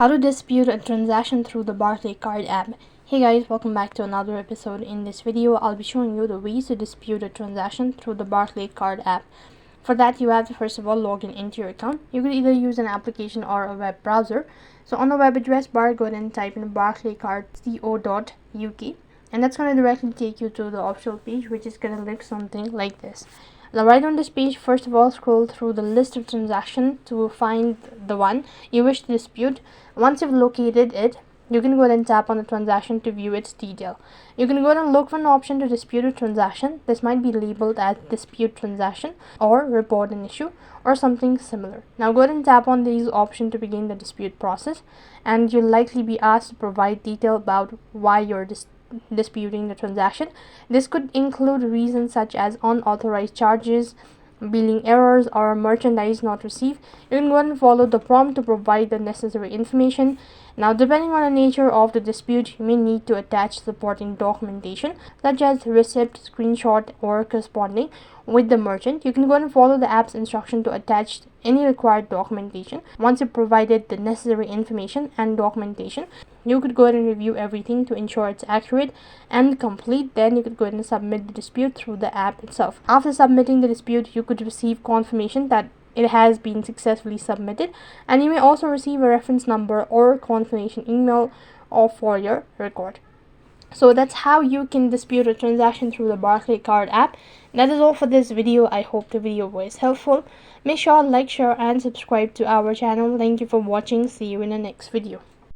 How to dispute a transaction through the Barclaycard app. Hey guys, welcome back to another episode. In this video, I'll be showing you the ways to dispute a transaction through the Barclaycard app. For that, you have to first of all log into your account. You could either use an application or a web browser. So on the web address bar, go ahead and type in barclaycardco.uk, and that's going to directly take you to the official page, which is going to look something like this. Now, right on this page, first of all, scroll through the list of transactions to find the one you wish to dispute. Once you've located it, you can go ahead and tap on the transaction to view its detail. You can go ahead and look for an option to dispute a transaction. This might be labeled as dispute transaction or report an issue or something similar. Now go ahead and tap on these options to begin the dispute process, and you'll likely be asked to provide detail about why you're disputing the transaction. This could include reasons such as unauthorized charges, billing errors, or merchandise not received. You can go ahead and follow the prompt to provide the necessary information. Now, depending on the nature of the dispute, you may need to attach supporting documentation such as receipt, screenshot, or corresponding with the merchant. You can go ahead and follow the app's instruction to attach any required documentation. Once you've provided the necessary information and documentation, you could go ahead and review everything to ensure it's accurate and complete. Then you could go ahead and submit the dispute through the app itself. After submitting the dispute, you could receive confirmation that it has been successfully submitted, and you may also receive a reference number or confirmation email for your record. So that's how you can dispute a transaction through the Barclaycard app. That is all for this video. I hope the video was helpful. Make sure to like, share, and subscribe to our channel. Thank you for watching. See you in the next video.